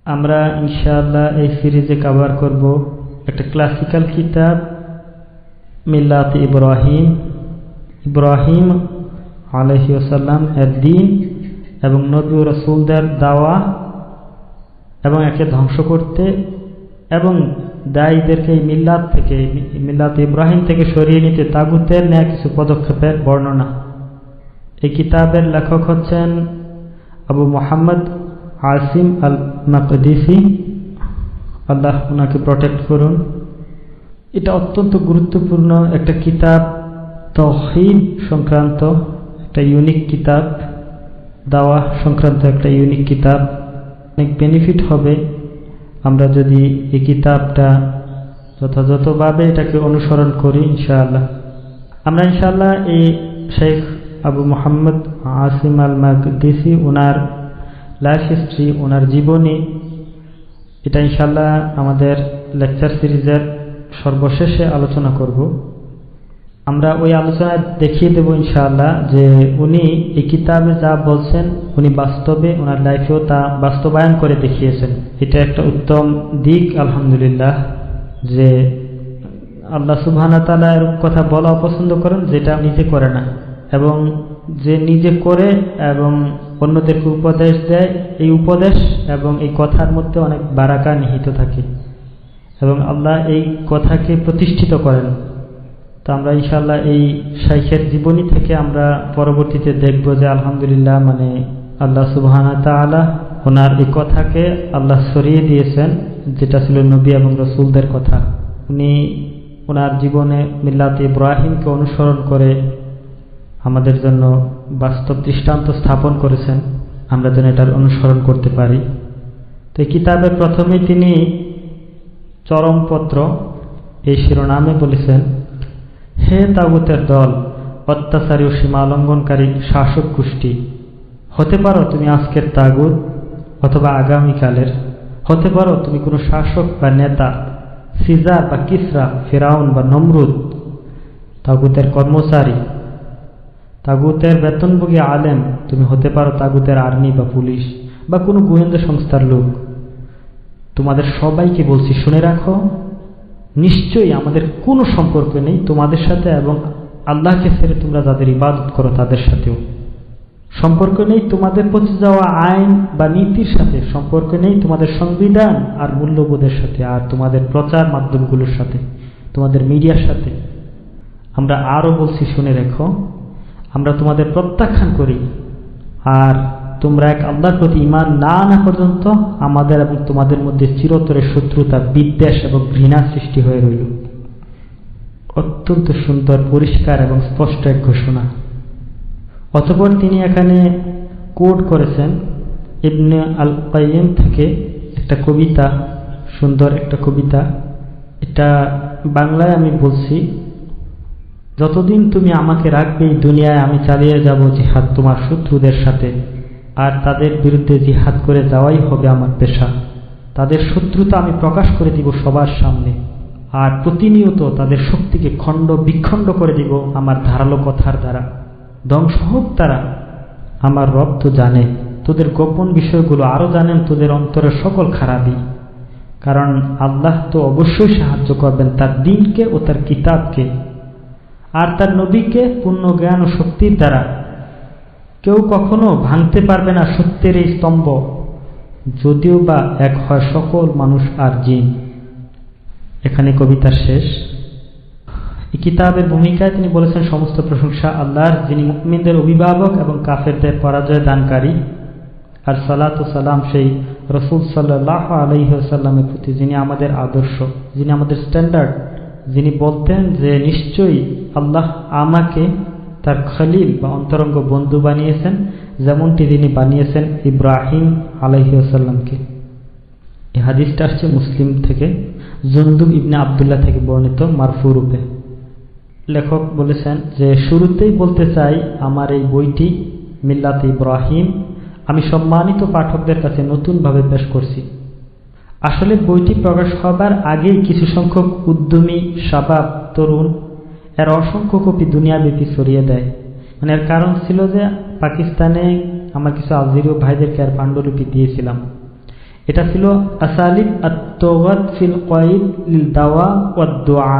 আমরা ইনশাআল্লাহ এই সিরিজে কভার করব একটা ক্লাসিক্যাল কিতাব মিল্লাত ইব্রাহিম, ইব্রাহিম আলাইহিস সালাম এর দ্বীন এবং নবী ও রাসূলদের দাওয়া এবং একে ধ্বংস করতে এবং দায়ীদেরকে এই মিল্লাত ইব্রাহিম থেকে সরিয়ে নিতে তাগুতের নেয়া কিছু পদক্ষেপের বর্ণনা। এই কিতাবের লেখক হচ্ছেন আবু মুহাম্মদ আসিম আল মাকদিসি, আল্লাহ ওনাকে প্রটেক্ট করুন। এটা অত্যন্ত গুরুত্বপূর্ণ একটা কিতাব, তাওহীদ সংক্রান্ত একটা ইউনিক কিতাব, দাওয়া সংক্রান্ত একটা ইউনিক কিতাব। অনেক বেনিফিট হবে আমরা যদি এই কিতাবটা যথাযথভাবে এটাকে অনুসরণ করি ইনশাআল্লাহ। আমরা ইনশাআল্লাহ এই শেখ আবু মুহাম্মদ আসিম আল মাকদিসি ওনার লাইফ হিস্ট্রি, ওনার জীবনী, এটা ইনশাআল্লাহ আমাদের লেকচার সিরিজের সর্বশেষে আলোচনা করব। আমরা ওই আলোচনায় দেখিয়ে দেব ইনশাআল্লাহ যে উনি এই কিতাবে যা বলছেন উনি বাস্তবে ওনার লাইফেও তা বাস্তবায়ন করে দেখিয়েছেন। এটা একটা উত্তম দিক আলহামদুলিল্লাহ যে আল্লাহ সুবহানাহু ওয়া তাআলা এর কথা বলা পছন্দ করেন যেটা নিজে করে না, এবং যে নিজে করে এবং অন্যদেরকে উপদেশ দেয়, এই উপদেশ এবং এই কথার মধ্যে অনেক বারাকা নিহিত থাকে এবং আল্লাহ এই কথাকে প্রতিষ্ঠিত করেন। তো আমরা ইনশাআল্লাহ এই শাইখের জীবনী থেকে আমরা পরবর্তীতে দেখব যে আলহামদুলিল্লাহ মানে আল্লাহ সুবহানাহু ওয়া তাআলা ওনার এই কথাকে আল্লাহ সরিয়ে দিয়েছেন, যেটা ছিল নবী এবং রাসূলদের কথা। উনি ওনার জীবনে মিল্লাত ইব্রাহিমকে অনুসরণ করে আমাদের জন্য বাস্তব দৃষ্টান্ত স্থাপন করেছেন, আমরা যেন এটার অনুসরণ করতে পারি। তো এই কিতাবের প্রথমে তিনি চরমপত্র এই শিরোনামে বলেছেন, হে তাগুতের দল, অত্যাচারী ও সীমা লঙ্ঘনকারী শাসক গোষ্ঠী, হতে পারো তুমি আজকের তাগুত অথবা আগামীকালের, হতে পারো তুমি কোনো শাসক বা নেতা, সিজার বা কিসরা, ফিরাউন বা নমরুদ, তাগুতের কর্মচারী, তাগুতের বেতনভোগী আলেম, তুমি হতে পারো তাগুতের আর্মি বা পুলিশ বা কোনো গোয়েন্দা সংস্থার লোক। তোমাদের সবাইকে বলছি শুনে রাখো, নিশ্চয়ই আমাদের কোনো সম্পর্ক নেই তোমাদের সাথে এবং আল্লাহকে ছেড়ে তোমরা যাদের ইবাদত করো তাদের সাথেও সম্পর্ক নেই, তোমাদের পৌঁছে যাওয়া আইন বা নীতির সাথে সম্পর্ক নেই, তোমাদের সংবিধান আর মূল্যবোধের সাথে, আর তোমাদের প্রচার মাধ্যমগুলোর সাথে, তোমাদের মিডিয়ার সাথে। আমরা আরও বলছি শুনে রেখো, আমরা তোমাদের প্রত্যাখ্যান করি আর তোমরা এক আল্লাহর প্রতি ঈমান না আনা পর্যন্ত আমাদের এবং তোমাদের মধ্যে চিরতরে শত্রুতা, বিদ্বেষ এবং ঘৃণা সৃষ্টি হয়ে রইল। অত্যন্ত সুন্দর, পরিষ্কার এবং স্পষ্ট এক ঘোষণা। অতঃপর তিনি এখানে কোট করেছেন ইবনে আল কাইয়িম থেকে একটা কবিতা, সুন্দর একটা কবিতা। এটা বাংলায় আমি বলছি, যতদিন তুমি আমাকে রাখবে এই দুনিয়ায় আমি চালিয়ে যাব জিহাদ তোমার শত্রুদের সাথে, আর তাদের বিরুদ্ধে জিহাদ করে যাওয়াই হবে আমার পেশা। তাদের শত্রুতা আমি প্রকাশ করে দিব সবার সামনে, আর প্রতিনিয়ত তাদের শক্তিকে খণ্ড বিখণ্ড করে দিব আমার ধারালো কথার দ্বারা। ধ্বংস হোক তারা, আমার রব তো জানে তোদের গোপন বিষয়গুলো, আরও জানেন তোদের অন্তরের সকল খারাপই। কারণ আল্লাহ তো অবশ্যই সাহায্য করবেন তার দ্বীনকে ও তার কিতাবকে আর তার নবীকে পূর্ণ জ্ঞান ও শক্তির দ্বারা। কেউ কখনো ভাঙতে পারবে না সত্যের এই স্তম্ভ, যদিও বা এক হয় সকল মানুষ আর জিন। এখানে কবিতার শেষ। এই কিতাবের ভূমিকায় তিনি বলেছেন, সমস্ত প্রশংসা আল্লাহর, যিনি মুমিনদের অভিভাবক এবং কাফেরদের পরাজয় দানকারী, আর সালাত ও সালাম সেই রাসূল সাল্লাল্লাহু আলাইহি ওয়াসাল্লামের প্রতি যিনি আমাদের আদর্শ, যিনি আমাদের স্ট্যান্ডার্ড, যিনি বলতেন যে নিশ্চয়ই আল্লাহ আমাকে তার খলিল বা অন্তরঙ্গ বন্ধু বানিয়েছেন, যেমনটি তিনি বানিয়েছেন ইব্রাহিম আলাইহিস সালামকে। এই হাদিসটা আসছে মুসলিম থেকে, জুনদুব ইবনে আব্দুল্লাহ থেকে বর্ণিত মারফু রূপে। লেখক বলেছেন যে শুরুতেই বলতে চাই, আমার এই বইটি মিল্লাত ইব্রাহিম আমি সম্মানিত পাঠকদের কাছে নতুনভাবে পেশ করছি। আসলে বইটি প্রকাশ হবার আগেই কিছু সংখ্যক উদ্যমী শাবাব তরুণ এর অসংখ্য কপি দুনিয়াব্যাপী ছড়িয়ে দেয়। মানে এর কারণ ছিল যে পাকিস্তানে আমার কিছু আলজেরীয় ভাইদেরকে আর পাণ্ডুলিপি দিয়েছিলাম। এটা ছিল আসালিব আত-তাওয়াত ফিল কয়দ লিল দাওয়া ওয়াদ দুআ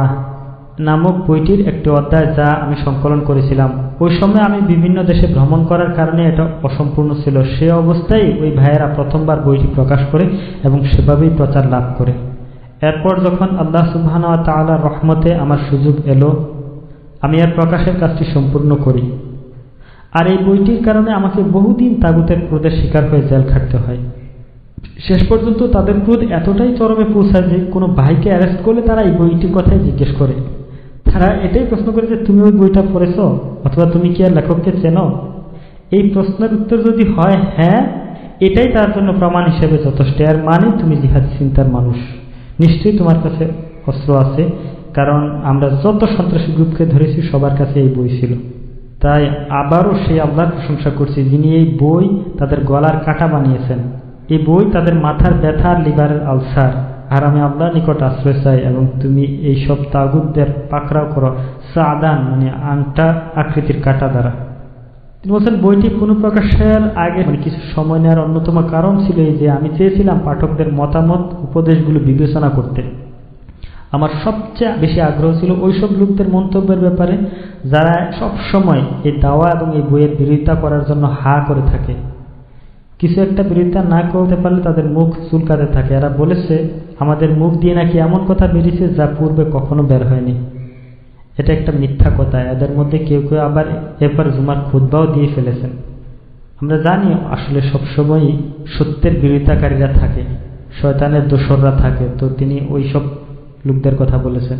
নামক বইটির একটি অধ্যায়, যা আমি সংকলন করেছিলাম। ওই সময় আমি বিভিন্ন দেশে ভ্রমণ করার কারণে এটা অসম্পূর্ণ ছিল। সে অবস্থায় ওই ভাইয়েরা প্রথমবার বইটি প্রকাশ করে এবং সেভাবেই প্রচার লাভ করে। এরপর যখন আল্লাহ সুবহানাহু ওয়া তাআলার রহমতে আমার সুযোগ এলো, আমি এর প্রকাশের কাজটি সম্পূর্ণ করি। আর এই বইটির কারণে আমাকে বহুদিন তাগুতের ক্রোধের শিকার হয়ে জেল খাটতে হয়। শেষ পর্যন্ত তাদের ক্রোধ এতটাই চরমে পৌঁছায় যে কোনো ভাইকে অ্যারেস্ট করলে তারা এই বইটির কথাই জিজ্ঞেস করে। তারা এটাই প্রশ্ন করে যে তুমি ওই বইটা পড়েছ, অথবা তুমি কি আর লেখককে চেনো? এই প্রশ্নের উত্তর যদি হয় হ্যাঁ, এটাই তার জন্য প্রমাণ হিসেবে যথেষ্ট। এর মানে তুমি জিহাদি চিন্তার মানুষ, নিশ্চয়ই তোমার কাছে অস্ত্র আছে, কারণ আমরা যত সন্ত্রাসী গ্রুপকে ধরেছি সবার কাছে এই বই ছিল। তাই আবারও সেই আল্লাহর প্রশংসা করছি, যিনি এই বই তাদের গলার কাঁটা বানিয়েছেন। এই বই তাদের মাথার ব্যথা আর লিভারের আলসার। আর আমি আল্লাহর নিকট আশ্রয় চাই এবং তুমি এই সব তাগুতদের পাকড়াও করো সাদান, মানে আংটা আকৃতির কাঁটা দ্বারা। তিনি বলছেন বইটি পুনঃপ্রকাশের আগে কিছু সময় নেওয়ার অন্যতম কারণ ছিল এই যে আমি চেয়েছিলাম পাঠকদের মতামত উপদেশগুলো বিবেচনা করতে। আমার সবচেয়ে বেশি আগ্রহ ছিল ওইসব লোকদের মন্তব্যের ব্যাপারে যারা সব সময় এই দাওয়া এবং এই বইয়ের বিরোধিতা করার জন্য হা করে থাকে। কিছু একটা বিরোধিতা না করতে পারলে তাদের মুখ চুলকাতে থাকে। এরা বলেছে আমাদের মুখ দিয়ে নাকি এমন কথা বেরিয়েছে যা পূর্বে কখনো বের হয়নি। এটা একটা মিথ্যা কথা। এদের মধ্যে কেউ কেউ আবার এরপর জুমার খুতবাও দিয়ে ফেলেছেন। আমরা জানি আসলে সবসময় সত্যের বিরোধিতাকারীরা থাকে, শয়তানের দোসররা থাকে। তো তিনি ওই সব লোকদের কথা বলেছেন।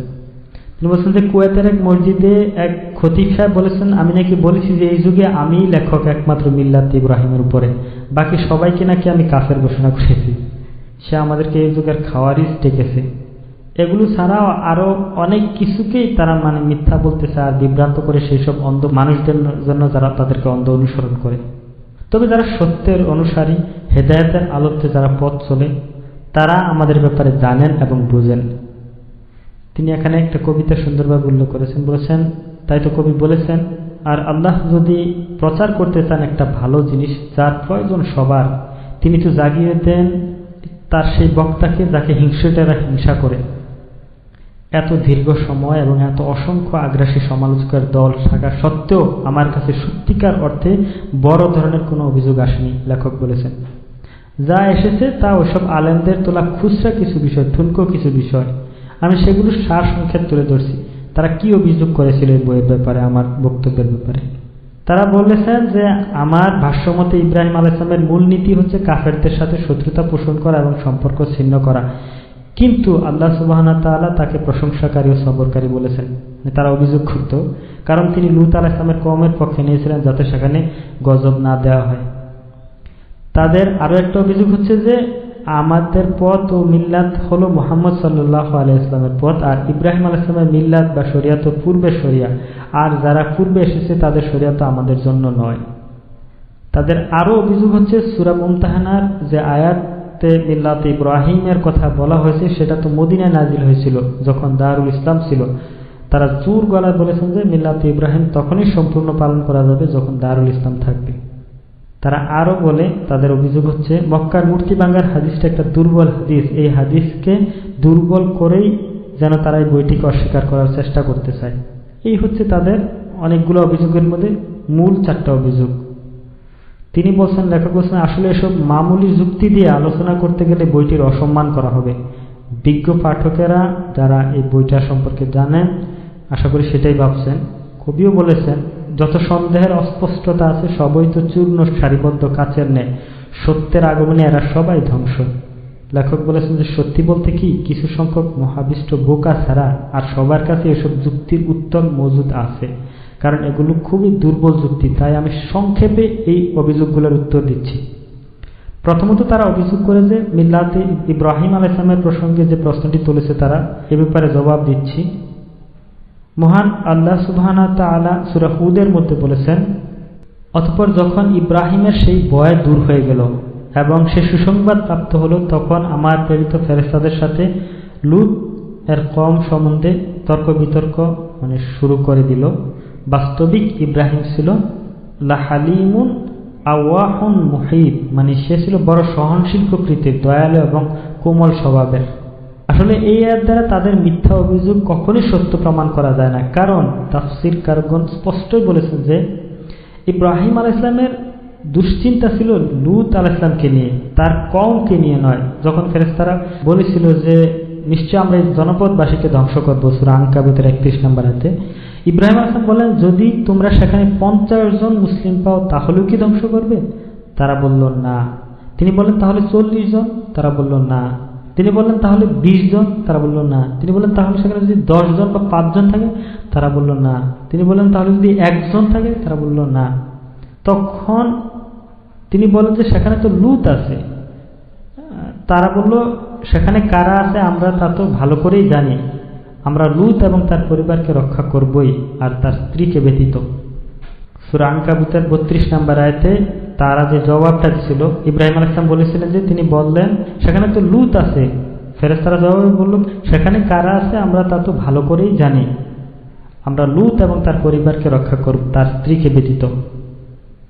তিনি বলছেন যে কুয়েতের এক মসজিদে এক খতিব সাহেব বলেছেন আমি নাকি বলেছি যে এই যুগে আমিই লেখক একমাত্র মিল্লাত ইব্রাহিমের উপরে, বাকি সবাইকে নাকি আমি কাফের ঘোষণা করেছি। সে আমাদেরকে এই যুগের খাওয়ারিজ ডেকেছে। এগুলো ছাড়াও আরো অনেক কিছুকেই তারা মিথ্যা বলতেছে আর বিভ্রান্ত করে সেই সব অন্ধ মানুষদের জন্য যারা তাদেরকে অন্ধ অনুসরণ করে। তবে যারা সত্যের অনুসারী, হেদায়েতের আলোতে যারা পথ চলে, তারা আমাদের ব্যাপারে জানেন এবং বুঝেন। তিনি এখানে একটা কবিতা সুন্দরভাবে উল্লেখ করেছেন, বলেছেন তাই তো কবি বলেছেন, আর আল্লাহ যদি প্রচার করতে চান একটা ভালো জিনিস যার প্রয়োজন সবার, তিনি তো জাগিয়ে দেন তার সেই বক্তাকে যাকে হিংসুটেরা হিংসা করে। এত দীর্ঘ সময় এবং এত অসংখ্য আগ্রাসী সমালোচকের দল থাকা সত্ত্বেও আমার কাছে সত্যিকার অর্থে বড় ধরনের কোনো অভিযোগ আসেনি, লেখক বলেছেন। যা এসেছে তা ওইসব আলেমদের তোলা খুচরা কিছু বিষয়, ঠুনকো কিছু বিষয়। আমি সেগুলো সার সংক্ষেপ তুলে ধরছি। তারা কি অভিযোগ করেছিল এই বইয়ের ব্যাপারে, আমার বক্তব্যের ব্যাপারে। তারা বলেছেন যে আমার ভাষ্যমতে ইব্রাহিম আলাইহিস সালামের মূল নীতি হচ্ছে কাফেরদের সাথে শত্রুতা পোষণ করা এবং সম্পর্ক ছিন্ন করা, কিন্তু আল্লাহ সুবহানাহু ওয়া তাআলা তাকে প্রশংসাকারী ও সবরকারী বলেছেন। তারা অভিযোগ করত কারণ তিনি লূত আলাইহিস সালামের কওমের পক্ষে নিয়েছিলেন যাতে সেখানে গজব না দেওয়া হয়। তাদের আরো একটা অভিযোগ হচ্ছে যে আমাদের পথ ও মিল্লাত হলো মুহাম্মদ সাল্লাল্লাহু আলাইহি ওয়াসাল্লামের পথ, আর ইব্রাহিম আলাইহিস সালামের মিল্লাত বা শরিয়াত পূর্বের শরিয়া, আর যারা পূর্বে এসেছে তাদের শরিয়াত আমাদের জন্য নয়। তাদের আরো অভিযোগ হচ্ছে সূরা মুমতাহানার যে আয়াতে মিল্লাত ইব্রাহিমের কথা বলা হয়েছে সেটা তো মদিনায় নাজিল হয়েছিল যখন দারুল ইসলাম ছিল। তারা জোর গলায় বলেছেন যে মিল্লাত ইব্রাহিম তখনই সম্পূর্ণ পালন করা যাবে যখন দারুল ইসলাম থাকবে। তারা আরো বলে, তাদের অভিযোগ হচ্ছে মক্কার মূর্তি ভাঙার হাদিসটা একটা দুর্বল হাদিস, এই হাদিসকে দুর্বল করেই যেন তারা এই বইটিকে অস্বীকার করার চেষ্টা করতে চায়। এই হচ্ছে তাদের অনেকগুলো অভিযোগের মধ্যে মূল 4টা অভিযোগ। তিনি বলছেন, লেখক বলছেন আসলে এসব মামুলি যুক্তি দিয়ে আলোচনা করতে গেলে বইটির অসম্মান করা হবে। বিজ্ঞ পাঠকেরা যারা এই বইটা সম্পর্কে জানেন আশা করি সেটাই ভাবছেন। কবিও বলেছেন যত সন্দেহের অস্পষ্টতা আছে সবই তো চূর্ণ সারিবদ্ধ কাচের ন্যায়, সত্যের আগমনে এরা সবাই ধ্বংস। লেখক বলেছেন যে সত্যি বলতে কি কিছু সংখ্যক মহাবিষ্ট বোকা ছাড়া আর সবার কাছে এসব যুক্তির উত্তর মজুদ আছে, কারণ এগুলো খুবই দুর্বল যুক্তি। তাই আমি সংক্ষেপে এই অভিযোগগুলোর উত্তর দিচ্ছি। প্রথমত তারা অভিযোগ করে যে মিল্লাতে ইব্রাহিম আলাইহিস সালামের প্রসঙ্গে যে প্রশ্নটি তুলেছে তারা এ ব্যাপারে জবাব দিচ্ছি। মহান আল্লাহ সুবহানাহু ওয়া তাআলা সূরা হুদের মধ্যে বলেছেন, অতঃপর যখন ইব্রাহিমের সেই ভয় দূর হয়ে গেল এবং সে সুসংবাদ প্রাপ্ত হলো, তখন আমার প্রেরিত ফেরেশতাদের সাথে লূত এর কওম সম্বন্ধে তর্ক বিতর্ক শুরু করে দিল। বাস্তবিক ইব্রাহিম ছিল লাহালিমুন আওয়াহুন মুহিব, মানে সে ছিল বড় সহনশীল প্রকৃতির, দয়ালু এবং কোমল স্বভাবের। আসলে এই আয়াত দ্বারা তাদের মিথ্যা অভিযোগ কখনোই সত্য প্রমাণ করা যায় না, কারণ তাফসীরকারগণ স্পষ্টই বলেছেন যে ইব্রাহিম আলাইহিস সালামের দুশ্চিন্তা ছিল লূত আলাইহিস সালামকে নিয়ে, তার কওমকে নিয়ে নয়। যখন ফেরেশতারা বলেছিল যে নিশ্চয় আমরা এই জনপদবাসীকে ধ্বংস করব, সূরা আনকাবুতের 31 নম্বর আয়াতে, ইব্রাহিম আলাইহিস সালাম বলেন যদি তোমরা সেখানে 50 জন মুসলিম পাও তাহলেও কি ধ্বংস করবে? তারা বলল না। তিনি বললেন তাহলে 40 জন? তারা বলল না। তিনি বললেন তাহলে 20 জন? তারা বলল না। তিনি বললেন তাহলে সেখানে যদি 10 জন বা 5 জন থাকে? তারা বলল না। তিনি বললেন তাহলে যদি 1 জন থাকে? তারা বলল না। তখন তিনি বলেন যে সেখানে তো লূত আছে। তারা বলল সেখানে কারা আছে আমরা তা তো ভালো করেই জানি, আমরা লূত এবং তার পরিবারকে রক্ষা করবই, আর তার স্ত্রীকে ব্যতীত। সূরা আনকাবুতের 32 নম্বর আয়াতে তারা যে জবাবটা ছিল, ইব্রাহিম আলাইহিস সালাম বলেছিলেন যে তিনি বললেন সেখানে তো লূত আছে। ফেরেশতারা জবাবে বলল সেখানে কারা আছে আমরা তা তো ভালো করেই জানি, আমরা লূত এবং তার পরিবারকে রক্ষা করব, তার স্ত্রীকে ব্যতীত।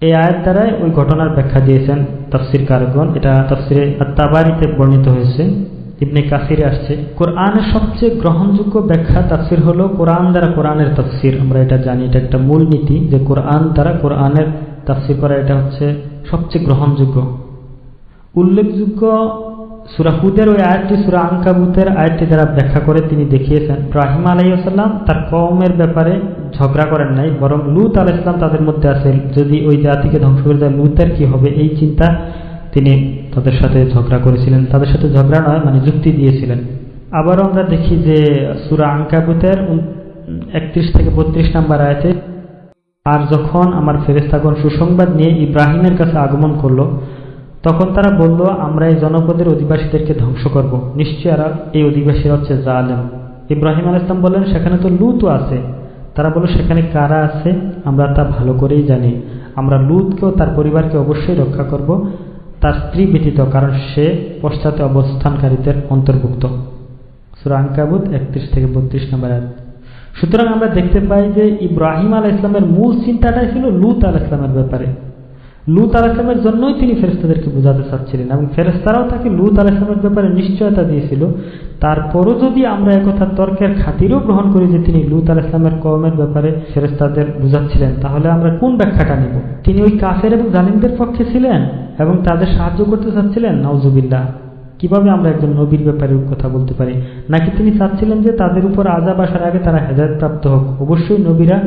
এই আয়াত দ্বারাই ওই ঘটনার ব্যাখ্যা দিয়েছেন তাফসীরকারগণ। এটা তাফসীরে আত-তাবারিতে বর্ণিত হয়েছে, ইবনে কাসিরে আসছে। কোরআনের সবচেয়ে গ্রহণযোগ্য ব্যাখ্যা তাফসীর হলো কোরআন দ্বারা কোরআনের তাফসীর। আমরা এটা জানি, এটা একটা মূল নীতি যে কোরআন দ্বারা কোরআনের তাফসীর করা এটা হচ্ছে সবচেয়ে গ্রহণযোগ্য। উল্লেখযোগ্য সূরা হুদের ওই আয়াতটি সূরা আনকাবুতের আয়াতটি দ্বারা ব্যাখ্যা করে তিনি দেখিয়েছেন ইব্রাহিম আলাইহিস সালাম তার কওমের ব্যাপারে ঝগড়া করেন নাই, বরং লূত আলাইহিস সালাম তাদের মধ্যে আছে, যদি ওই জাতিকে ধ্বংস করে দেয় লূতের কি হবে এই চিন্তা তিনি তাদের সাথে ঝগড়া করেছিলেন। তাদের সাথে ঝগড়া নয়, মানে যুক্তি দিয়েছিলেন। আবারও আমরা দেখি যে সূরা আনকাবুতের 31 থেকে 32 নম্বর আয়াতে, আর যখন আমার ফেরেশতাগণ সুসংবাদ নিয়ে ইব্রাহিমের কাছে আগমন করলো তখন তারা বলল আমরা এই জনপদের অধিবাসীদেরকে ধ্বংস করব, নিশ্চয় এরা এই অধিবাসীরা হচ্ছে জালেম। ইব্রাহিম আলাইহিস সালাম বললেন সেখানে তো লূতও আছে। তারা বলল সেখানে কারা আছে আমরা তা ভালো করেই জানি, আমরা লূতকেও তার পরিবারকে অবশ্যই রক্ষা করব, তার স্ত্রী ব্যতীত, কারণ সে পশ্চাতে অবস্থানকারীদের অন্তর্ভুক্ত। সূরা আনকাবুত 31 থেকে 32 নম্বর আয়াত। সুতরাং আমরা দেখতে পাই যে ইব্রাহিম আলাইহিস সালামের মূল চিন্তাটাই ছিল লূত আলাইহিস সালামের ব্যাপারে। লূত আলাইহিস সালামের জন্যই তিনি ফেরেশতাদেরকে বোঝাতে চাচ্ছিলেন এবং ফেরেশতারাও তাকে লূত আলাইহিস সালামের ব্যাপারে নিশ্চয়তা দিয়েছিল। তারপরও যদি আমরা একথা তর্কের খাতিরেও গ্রহণ করি যে তিনি লূত আলাইহিস সালামের কওমের ব্যাপারে ফেরেশতাদের বুঝাচ্ছিলেন, তাহলে আমরা কোন ব্যাখ্যাটা নিব? তিনি ওই কাফের এবং জালিমদের পক্ষে ছিলেন এবং তাদের সাহায্য করতে চাচ্ছিলেন? নাউজুবিল্লাহ। কিভাবে আমরা একজন নবীর ব্যাপারে কথা বলতে পারি? নাকি তিনি চাচ্ছিলেন যে তাদের উপর আযাব আসার আগে তারা হেদায়েত প্রাপ্ত হোক? অবশ্যই নবীরা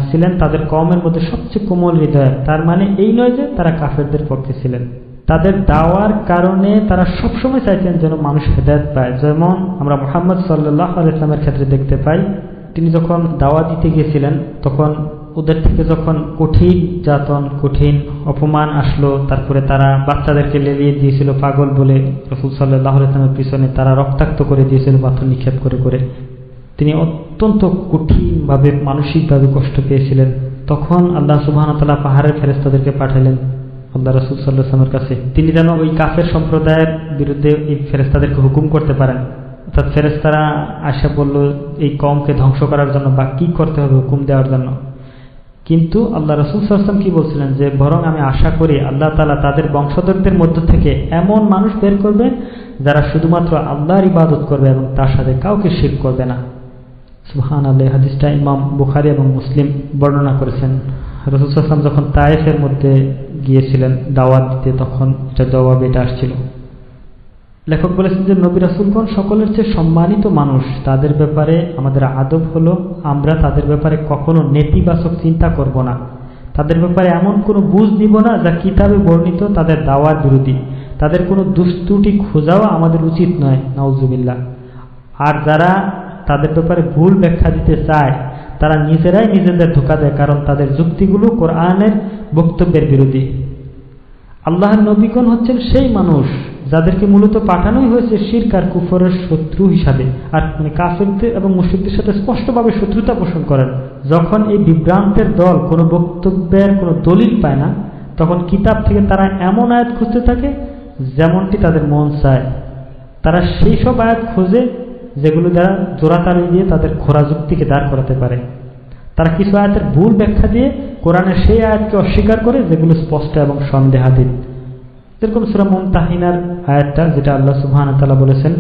ছিলেন তাদের কওমের মধ্যে সবচেয়ে কোমল হৃদয়ের, তার মানে এই নয় যে তারা কাফেরদের পক্ষে ছিলেন। তাদের দাওয়ার কারণে তারা সবসময় চাইতেন যেন মানুষ হেদায়েত পায়। যেমন আমরা মুহাম্মদ সাল্লাল্লাহু আলাইহি ওয়াসাল্লামের ক্ষেত্রে দেখতে পাই, তিনি যখন দাওয়া দিতে গিয়েছিলেন তখন ওদের থেকে যখন কঠিন যাতন, কঠিন অপমান আসলো, তারপরে তারা বাচ্চাদেরকে লেলিয়ে দিয়েছিল পাগল বলে, রাসূল সাল্লাল্লাহু আলাইহি ওয়াসাল্লামের পিছনে তারা রক্তাক্ত করে দিয়েছিল পাথর নিক্ষেপ করে করে। তিনি অত্যন্ত কঠিনভাবে মানসিকভাবে কষ্ট পেয়েছিলেন। তখন আল্লাহ সুবহানাহু ওয়া তাআলা পাহাড়ের ফেরেশতাদেরকে পাঠালেন আল্লাহ রাসূল সাল্লাল্লাহু আলাইহি ওয়াসাল্লামের কাছে, তিনি যেন ওই কাফের সম্প্রদায়ের বিরুদ্ধে এই ফেরেশতাদেরকে হুকুম করতে পারেন। অর্থাৎ ফেরেশতারা আশা বলল এই কওমকে ধ্বংস করার জন্য বা কি করতে হবে হুকুম দেওয়ার জন্য। কিন্তু আল্লাহ রাসূল সাল্লাল্লাহু আলাইহি ওয়াসাল্লাম কি বলছিলেন যে বরং আমি আশা করি আল্লাহ তাআলা তাদের বংশধরদের মধ্য থেকে এমন মানুষ বের করবে যারা শুধুমাত্র আল্লাহর ইবাদত করবে এবং তার সাথে কাউকে শিরক করবে না। সুবহানাল্লাহ। হাদিসটা ইমাম বুখারী এবং মুসলিম বর্ণনা করেছেন। রাসূল সাল্লাল্লাহু আলাইহি ওয়াসাল্লাম যখন তায়েফের মধ্যে গিয়েছিলেন দাওয়াত দিতে তখন এটা জবাবে এটা আসছিল। লেখক বলেছেন যে নবী রাসূলগণ সকলের চেয়ে সম্মানিত মানুষ, তাদের ব্যাপারে আমাদের আদব হলো আমরা তাদের ব্যাপারে কখনো নেতিবাচক চিন্তা করব না, তাদের ব্যাপারে এমন কোনো বুঝ দিব না যা কিতাবে বর্ণিত তাদের দাওয়ার বিরোধী, তাদের কোনো দুষ্ত্রুটি খোঁজাও আমাদের উচিত নয়, নাউজুবিল্লাহ। আর যারা তাদের ব্যাপারে ভুল ব্যাখ্যা দিতে চায় তারা নিজেরাই নিজেদের ধোঁকা দেয়, কারণ তাদের যুক্তিগুলো কোরআনের বক্তব্যের বিরোধী। আল্লাহর নবীগণ হচ্ছেন সেই মানুষ যাদেরকে মূলত পাঠানোই হয়েছে শিরক আর কুফরের শত্রু হিসাবে, আর মানে কাফেরদের এবং মুশরিকদের সাথে স্পষ্টভাবে শত্রুতা পোষণ করেন। যখন এই বিভ্রান্তের দল কোনো বক্তব্যের কোনো দলিল পায় না তখন কিতাব থেকে তারা এমন আয়াত খুঁজতে থাকে যেমনটি তাদের মন চায়। তারা সেই সব আয়াত খোঁজে যেগুলো দ্বারা জোড়াতালি দিয়ে তাদের খোরা যুক্তিকে দাঁড় করাতে পারে। তারা কিছু আয়াতের ভুল ব্যাখ্যা দিয়ে কোরআনের সেই আয়াতকে অস্বীকার করে যেগুলো স্পষ্ট এবং সন্দেহাতীত। যেরকম সূরা মুমতাহিনার আয়াতটা, যেটা আল্লাহ সুবহানাহু ওয়া তাআলা বলেছেন,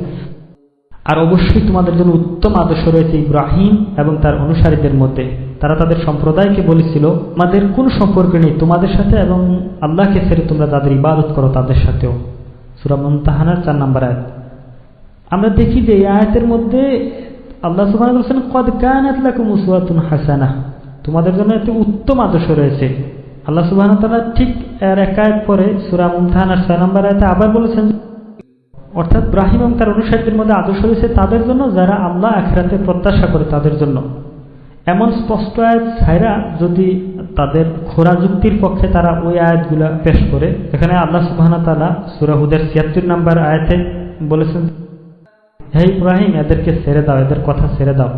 আর অবশ্যই তোমাদের জন্য উত্তম আদর্শ রয়েছে ইব্রাহিম এবং তার অনুসারীদের মধ্যে। তারা তাদের সম্প্রদায়কে বলেছিল, আমাদের কোন সম্পর্ক নেই তোমাদের সাথে এবং আল্লাহকে ছেড়ে তোমরা তাদের ইবাদত করো তাদের সাথেও। সূরা মুমতাহানার 4 নম্বর আয়াত। আমরা দেখি যে এই আয়াতের মধ্যে আল্লাহ সুবহানাহু ওয়া তাআলা বলেছেন, ক্বাদ কানাত লাকুম উসওয়াতুন হাসানাহ, তোমাদের জন্য একটি উত্তম আদর্শ রয়েছে। আল্লাহ সুবহানাহু ওয়া তাআলা ঠিক এর এক আয়াত পরে সূরা মুমতাহানার 6 নম্বর আয়াতে আবার বলেছেন, অর্থাৎ ইব্রাহিম এবং তার অনুসারীদের মধ্যে আদর্শ রয়েছে তাদের জন্য যারা আল্লাহ আখিরাতে প্রত্যাশা করে তাদের জন্য। এমন স্পষ্ট আয়াত ছাইরা যদি তাদের খোরা যুক্তির পক্ষে তারা ওই আয়াতগুলো পেশ করে, এখানে আল্লাহ সুবহানাহু ওয়া তাআলা সূরা হুদের ৭৬ নম্বর আয়াতে বলেছেন, হে ইব্রাহিম এদেরকে ছেড়ে দাও, এদের কথা ছেড়ে দাও।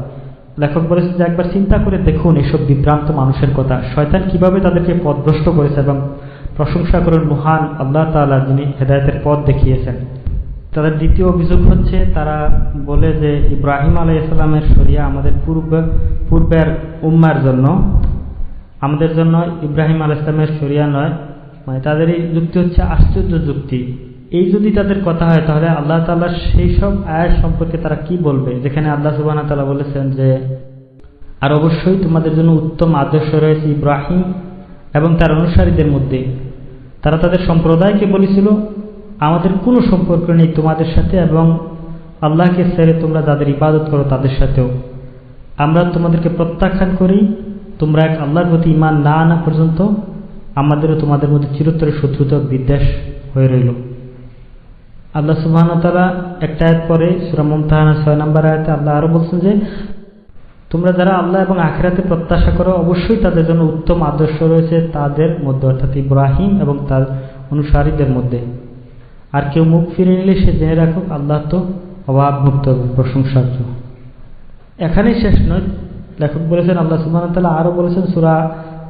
লেখক বলেছেন যে একবার চিন্তা করে দেখুন এসব বিভ্রান্ত মানুষের কথা, শয়তান কিভাবে তাদেরকে পথভ্রষ্ট করেছে, এবং প্রশংসা করেন মহান আল্লাহ তাআলা যিনি হেদায়েতের পথ দেখিয়েছেন। তাদের দ্বিতীয় অভিযোগ হচ্ছে, তারা বলে যে ইব্রাহিম আলাইহিস সালামের শরিয়া আমাদের পূর্বের উম্মার জন্য, আমাদের জন্য ইব্রাহিম আলাইহিস সালামের শরিয়া নয়। মানে তাদের এই যুক্তি হচ্ছে আশ্চর্য যুক্তি। এই যদি তাদের কথা হয় তাহলে আল্লাহ তাআলার সেই সব আয়াত সম্পর্কে তারা কি বলবে, যেখানে আল্লাহ সুবহানাহু ওয়া তাআলা বলেছেন যে আর অবশ্যই তোমাদের জন্য উত্তম আদর্শ রয়েছে ইব্রাহিম এবং তার অনুসারীদের মধ্যে। তারা তাদের সম্প্রদায়কে বলেছিল, আমাদের কোনো সম্পর্ক নেই তোমাদের সাথে এবং আল্লাহকে ছেড়ে তোমরা যাদের ইবাদত করো তাদের সাথেও। আমরা তোমাদেরকে প্রত্যাখ্যান করি, তোমরা এক আল্লাহর প্রতি ঈমান না আনা পর্যন্ত আমাদেরও তোমাদের মধ্যে চিরতরে শত্রুতা বিদ্বেষ হয়ে রইল। আল্লাহ সুবহানাহু ওয়া তাআলা একটা আয়াত পরে সূরা মুমতাহানার 6 নম্বর আয়াতে আল্লাহ আরো বলছেন যে তোমরা যারা আল্লাহ এবং আখিরাতে প্রত্যাশা করো অবশ্যই তাদের জন্য উত্তম আদর্শ রয়েছে তাদের মধ্যে, অর্থাৎ ইব্রাহিম এবং তার অনুসারীদের মধ্যে। আর কেউ মুখ ফিরে নিলে সে জেনে রাখুক আল্লাহ তো অভাবমুক্ত প্রশংসার্য। এখানেই শেষ নয়, লেখক বলেছেন আল্লাহ সুবহানাহু ওয়া তাআলা আরো বলেছেন সূরা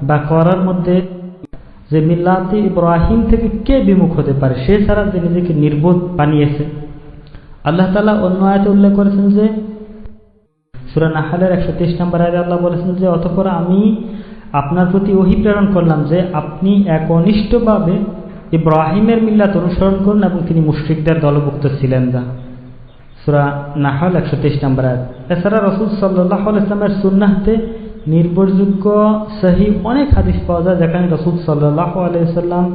বাকারার মধ্যে যে মিল্লাতে ইব্রাহিম থেকে কে বিমুখ হতে পারে, সে ছাড়া যে নিজেকে নির্বোধ বানিয়েছে। আল্লাহ তাআলা অন্য আয়াতে উল্লেখ করেছেন যে সূরা নাহলের 123 নম্বর আয়াতে আল্লাহ বলেছেন যে অতঃপর আমি আপনার প্রতি ওহী প্রেরণ করলাম যে আপনি একনিষ্ঠভাবে ইব্রাহিমের মিল্লাত অনুসরণ করুন এবং তিনি মুশরিকদের দলভুক্ত ছিলেন না। সূরা নাহল 123 নম্বর আয়াত। এছাড়া রাসূল সাল্লাল্লাহু আলাইহি ওয়াসাল্লামের সুন্নাহতে নির্ভরযোগ্য সহিহ অনেক হাদিস পাওয়া যায় যেখানে রাসূল সাল্লাল্লাহু আলাইহি ওয়াসাল্লাম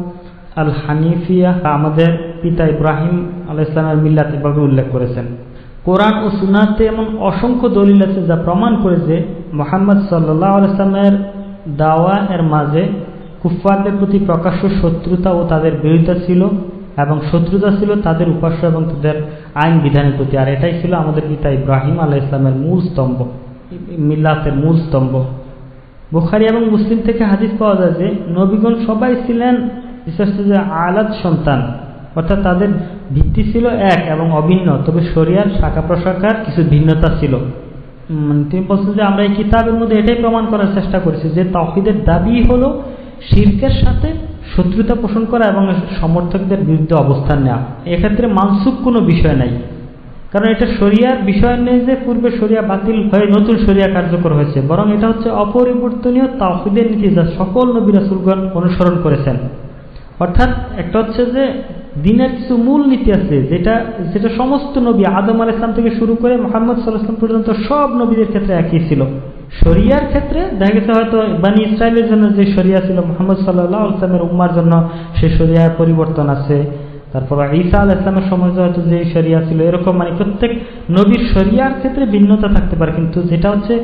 আল হানিফিয়া, আমাদের পিতা ইব্রাহিম আলাইহিস সালামের মিল্লাত এভাবে উল্লেখ করেছেন। কোরআন ও সুন্নাহতে এমন অসংখ্য দলিল আছে যা প্রমাণ করে যে মুহাম্মদ সাল্লাল্লাহু আলাইহি ওয়াসাল্লামের দাওয়া এর মাঝে কুফফারদের প্রতি প্রকাশ্য শত্রুতা ও তাদের বিরোধিতা ছিল, এবং শত্রুতা ছিল তাদের উপাস্য এবং তাদের আইন বিধানের প্রতি। আর এটাই ছিল আমাদের পিতা ইব্রাহিম আলাইহিস সালামের মূল স্তম্ভ, মিল্লাতের মূল স্তম্ভ। বুখারী এবং মুসলিম থেকে হাদিস পাওয়া যায় যে নবীগণ সবাই ছিলেন বিশেষ যে আলাদ সন্তান, অর্থাৎ তাদের ভিত্তি ছিল এক এবং অভিন্ন, তবে শরিয়ার শাখা প্রশাখার কিছু ভিন্নতা ছিল। তিনি বলছেন যে আমরা এই কিতাবের মধ্যে এটাই প্রমাণ করার চেষ্টা করেছি যে তাওহীদের দাবি হলো শিরকের সাথে শত্রুতা পোষণ করা এবং সমর্থকদের বিরুদ্ধে অবস্থান নেওয়া। এক্ষেত্রে মানসুখ কোনো বিষয় নাই, কারণ এটা শরিয়ার বিষয় নেই যে পূর্বে শরিয়া বাতিল হয়ে নতুন শরিয়া কার্যকর হয়েছে, বরং এটা হচ্ছে অপরিবর্তনীয় তাওহীদের নীতি যা সকল নবী রাসূলগণ অনুসরণ করেছেন। অর্থাৎ একটা হচ্ছে যে দিনের কিছু মূল নীতি আছে যেটা সমস্ত নবী আদম আলাইহিস সালাম থেকে শুরু করে মুহাম্মদ সাল্লাল্লাহু আলাইহি ওয়াসাল্লাম পর্যন্ত সব নবীদের ক্ষেত্রে একই ছিল। শরিয়ার ক্ষেত্রে দেখা গেছে হয়তো বনি ইসরাইলের জন্য যে শরিয়া ছিল মুহাম্মদ সাল্লাল্লাহু আলাইহি ওয়াসাল্লামের উম্মার জন্য সেই শরিয়ার পরিবর্তন আছে। তারপর ঈসা আলাইহিস সালামের সময় হয়তো যে শরিয়া ছিল, এরকম মানে প্রত্যেক নবীর শরিয়ার ক্ষেত্রে ভিন্নতা থাকতে পারে, কিন্তু যেটা হচ্ছে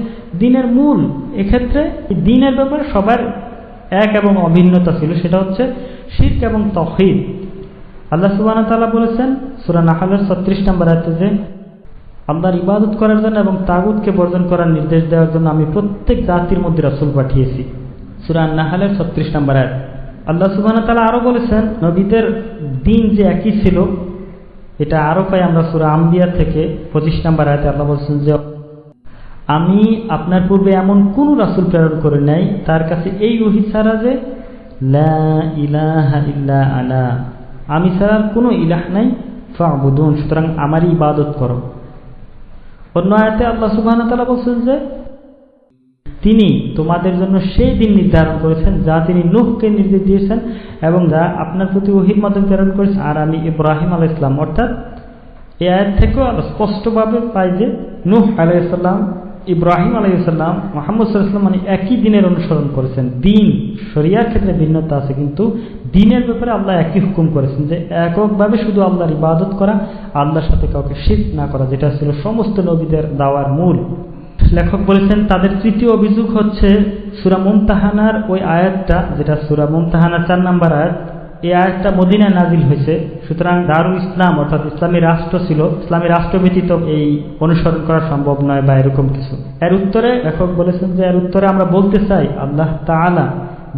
দিনের মূল, এক্ষেত্রে দিনের ব্যাপারে সবার এক এবং অভিন্নতা ছিল, সেটা হচ্ছে শিরক এবং তাওহীদ। আল্লাহ সুবহানাহু ওয়া তাআলা বলেছেন সূরা নাহলের 36 নম্বর আয়াতে যে আল্লাহর ইবাদত করার জন্য এবং তাগুতকে বর্জন করার নির্দেশ দেওয়ার জন্য আমি প্রত্যেক জাতির মধ্যে রাসূল পাঠিয়েছি। সূরা নাহলের 36 নম্বর আয়াত। আল্লাহ সুবহানাহু ওয়া তাআলা আরো বলেছেন নবীদের দিন যে একই ছিল, এটা আরো পাই আমরা সূরা আম্বিয়া থেকে 25 নম্বর আয়াতে আল্লাহ বলেছেন যে আমি আপনার পূর্বে এমন কোন রাসূল প্রেরণ করে নাই তার কাছে এই ওহী ছাড়া যে লা ইলাহা ইল্লা আনা, আমি ছাড়া কোনো ইলাহ নাই, ফা'বুদুন, সুতরাং আমারই ইবাদত করো। অন্য আয়াতে আল্লাহ সুবহানাহু ওয়া তাআলা বলেন যে তিনি তোমাদের জন্য সেই দিন নির্ধারণ করেছেন যা তিনি নূহকে নির্দেশ দিয়েছেন এবং যা আপনার প্রতি ওহীর মাধ্যমে প্রেরণ করেছেন। আর আমি ইব্রাহিম আলাইহিস সালাম, অর্থাৎ এই আয়াত থেকেও স্পষ্টভাবে পাই যে নূহ আলাইহিস সালাম, ইব্রাহিম আলাইহিস সালাম, মুহাম্মদ সাল্লাল্লাহু আলাইহি ওয়াসাল্লাম একই দিনের অনুসরণ করেছেন। দিন শরিয়ার ক্ষেত্রে ভিন্নতা আছে, কিন্তু দিনের ব্যাপারে আল্লাহ একই হুকুম করেছেন যে এককভাবে শুধু আল্লাহর ইবাদত করা, আল্লাহর সাথে কাউকে শিরক না করা, যেটা ছিল সমস্ত নবীদের দাওয়ার মূল। লেখক বলেছেন তাদের তৃতীয় অভিযোগ হচ্ছে সূরা মুমতাহানার ওই আয়াতটা, যেটা সূরা মুমতাহানার 4 নম্বর আয়াত। এই আয়াতটা মদিনায় নাজিল হয়েছে, সুতরাং দারুল ইসলাম অর্থাৎ ইসলামী রাষ্ট্র ছিল, ইসলামী রাষ্ট্র ব্যতীত এই অনুসরণ করা সম্ভব নয় বা এরকম কিছু। এর উত্তরে লেখক বলেছেন যে এর উত্তরে আমরা বলতে চাই আল্লাহ তাআলা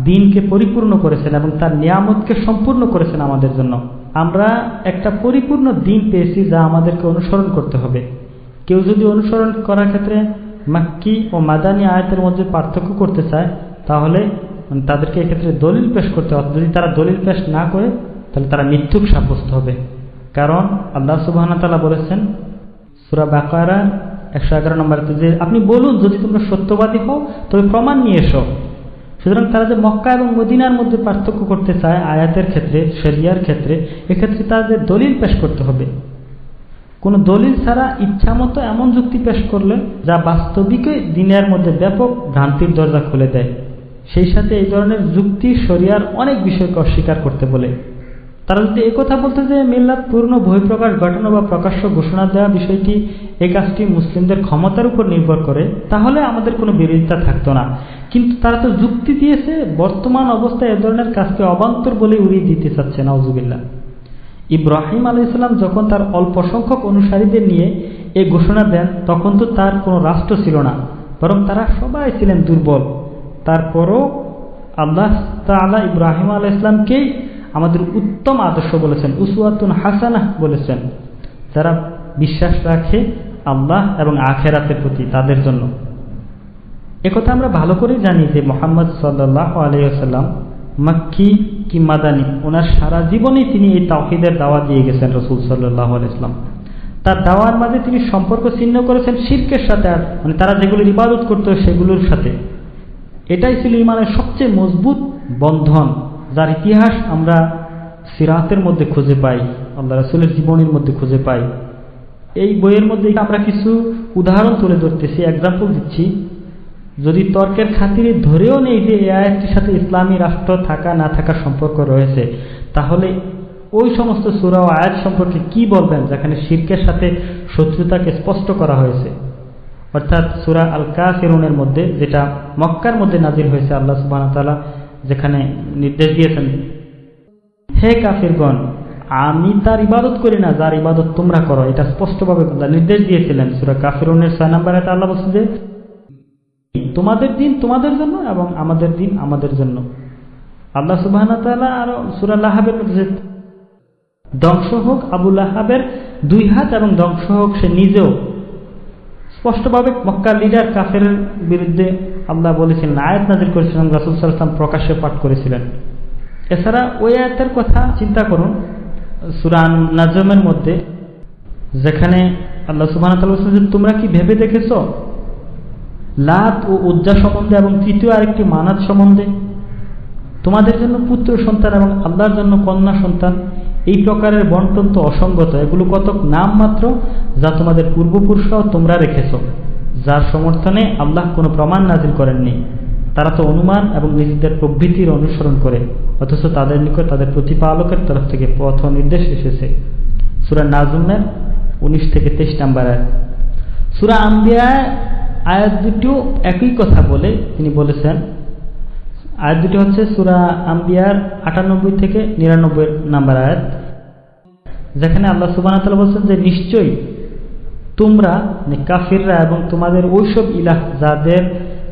দ্বীনকে পরিপূর্ণ করেছেন এবং তার নিয়ামতকে সম্পূর্ণ করেছেন আমাদের জন্য। আমরা একটা পরিপূর্ণ দ্বীন পেয়েছি যা আমাদেরকে অনুসরণ করতে হবে। কেউ যদি অনুসরণ করার ক্ষেত্রে মাক্কি ও মাদানী আয়াতের মধ্যে পার্থক্য করতে চায়, তাহলে তাদেরকে এক্ষেত্রে দলিল পেশ করতে হবে। যদি তারা দলিল পেশ না করে তাহলে তারা মিথ্যুক সাব্যস্ত হবে। কারণ আল্লাহ সুবহানাহু ওয়া তাআলা বলেছেন সূরা বাকারা 111 নম্বরে যে আপনি বলুন যদি তোমরা সত্যবাদী হও তবে প্রমাণ নিয়ে এসো। সুতরাং তারা যে মক্কা এবং মদিনার মধ্যে পার্থক্য করতে চায় আয়াতের ক্ষেত্রে, শরিয়ার ক্ষেত্রে, এক্ষেত্রে তাদের দলিল পেশ করতে হবে। কোনো দলিল ছাড়া ইচ্ছামতো এমন যুক্তি পেশ করলে যা বাস্তবিকই দ্বীনের মধ্যে ব্যাপক ভ্রান্তির দরজা খুলে দেয়। সেই সাথে এই ধরনের যুক্তি শরিয়ার অনেক বিষয়কে অস্বীকার করতে বলে। তারা যদি একথা বলতে যে মিল্লাত পূর্ণ বহিঃপ্রকাশ ঘটানো বা প্রকাশ্য ঘোষণা দেওয়া বিষয়টি, এই কাজটি মুসলিমদের ক্ষমতার উপর নির্ভর করে, তাহলে আমাদের কোনো বিরোধিতা থাকতো না। কিন্তু তারা তো যুক্তি দিয়েছে বর্তমান অবস্থায় এ ধরনের কাজকে অবান্তর বলে উড়িয়ে দিতে চাচ্ছে, নাউজুবিল্লাহ। ইব্রাহিম আলাইহিস সালাম যখন তার অল্প সংখ্যক অনুসারীদের নিয়ে এই ঘোষণা দেন, তখন তো তার কোনো রাষ্ট্র ছিল না, বরং তারা সবাই ছিলেন দুর্বল। তারপরও আল্লাহ তাআলা ইব্রাহিম আলাইহিস সালামকেই আমাদের উত্তম আদর্শ বলেছেন, উসওয়াতুন হাসানাহ বলেছেন, যারা বিশ্বাস রাখে আল্লাহ এবং আখিরাতের প্রতি, তাদের জন্য। একথা আমরা ভালো করে জানি যে মুহাম্মদ সাল্লাল্লাহু আলাইহি ওয়াসাল্লাম মক্কি কি মাদানী, ওনার সারা জীবনেই তিনি এই তাওহীদের দাওয়াত দিয়ে গেছেন। রাসূল সাল্লাল্লাহু আলাইহি ওয়াসাল্লাম তার দাওয়ার মাঝে তিনি সম্পর্ক ছিন্ন করেছেন শিরকের সাথে, আর মানে তারা যেগুলোর ইবাদত করত সেগুলোর সাথে। এটাই ছিল ইমানের সবচেয়ে মজবুত বন্ধন, যার ইতিহাস আমরা সিরাতের মধ্যে খুঁজে পাই, আল্লাহ রাসূলের জীবনের মধ্যে খুঁজে পাই। এই বইয়ের মধ্যে আমরা কিছু উদাহরণ তুলে ধরতেছি, এক্সাম্পল দিচ্ছি। যদি তর্কের খাতিরে ধরেও নেই যে এই আয়াতটির সাথে ইসলামী রাষ্ট্র থাকা না থাকার সম্পর্ক রয়েছে, তাহলে ওই সমস্ত সূরা ও আয়াত সম্পর্কে কি বলবেন যেখানে শিরকের সাথে শত্রুতাকে স্পষ্ট করা হয়েছে? অর্থাৎ সূরা আল কাফিরুনের মধ্যে, যেটা মক্কার মধ্যে নাজিল হয়েছে, আল্লাহ সুবহানাহু ওয়া তাআলা যেখানে নির্দেশ দিয়েছেন, হে কাফিরগণ, আমি তার ইবাদত করি না যার ইবাদত তোমরা করো, এটা স্পষ্টভাবে নির্দেশ দিয়েছিলেন। সূরা কাফিরুনের 6 নম্বর আয়াতে আল্লাহ বলছেন যে তোমাদের দিন তোমাদের জন্য এবং আমাদের দিন আমাদের জন্য। আল্লাহ সুবহানাহু ওয়া তাআলা আর সূরা লাহাবের মধ্যে ধ্বংস হোক আবু লাহাবের 2 হাত এবং ধ্বংস হোক সে নিজেও, স্পষ্টভাবে মক্কার লিডার কাফেরের বিরুদ্ধে আল্লাহ বলেছিলেন, আয়াত নাযিল করেছিলেন, রাসূল সাল্লাল্লাহু আলাইহি ওয়াসাল্লাম প্রকাশ্যে পাঠ করেছিলেন। এছাড়া ওই আয়াতের কথা চিন্তা করুন সূরা নাজমের মধ্যে, যেখানে আল্লাহ সুবহানাহু ওয়া তাআলা বলেছেন যে তোমরা কি ভেবে দেখেছো লাত ও উজ্জা সম্বন্ধে এবং তৃতীয় আরেকটি মানাত সম্বন্ধে, তোমাদের জন্য পুত্র সন্তান এবং আল্লাহর জন্য কন্যা সন্তান, এই প্রকারের বন্টন তো অসঙ্গত, এগুলো কতক নাম মাত্র যা তোমাদের পূর্বপুরুষরাও তোমরা রেখেছ, যার সমর্থনে আল্লাহ কোনো প্রমাণ নাজিল করেননি। তারা তো অনুমান এবং নিজেদের প্রবৃত্তির অনুসরণ করে, অথচ তাদের নিকট তাদের প্রতিপালকের তরফ থেকে পথ নির্দেশ এসেছে। সূরা নাজমের 19 থেকে 23 নম্বর আয়াত। সূরা আম্বিয়া আয়াত দুটো একই কথা বলে তিনি বলেছেন। আয়াত দুটো হচ্ছে সূরা আম্বিয়ার 98 থেকে 99 নম্বর আয়াত, যেখানে আল্লাহ সুবহানাহু ওয়া তাআলা বলেছেন যে নিশ্চয়ই তোমরা কাফিররা এবং তোমাদের ওইসব ইলাহ যাদের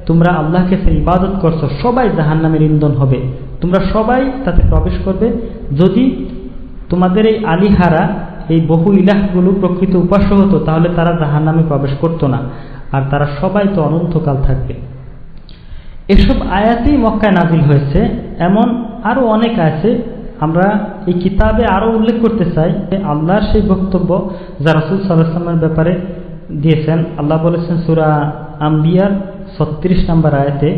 তোমরা আল্লাহকে ইবাদত করছো সবাই জাহান্নামের ইন্ধন হবে, তোমরা সবাই তাতে প্রবেশ করবে। যদি তোমাদের এই আলিহারা, এই বহু ইলাহগুলো প্রকৃত উপাস্য হতো তাহলে তারা জাহান্নামে প্রবেশ করতো না, আর তারা সবাই তো অনন্তকাল থাকবে। এসব আয়াতেই মক্কায় নাজিল হয়েছে। এমন আরো অনেক আছে, আমরা এই কিতাবে আরো উল্লেখ করতে চাই যে আল্লাহর সেই বক্তব্য যা রাসূল সাল্লাল্লাহু আলাইহি ওয়াসাল্লামের ব্যাপারে দিয়েছেন। আল্লাহ বলেছেন সূরা আম্বিয়ার 36 নম্বর আয়াতে,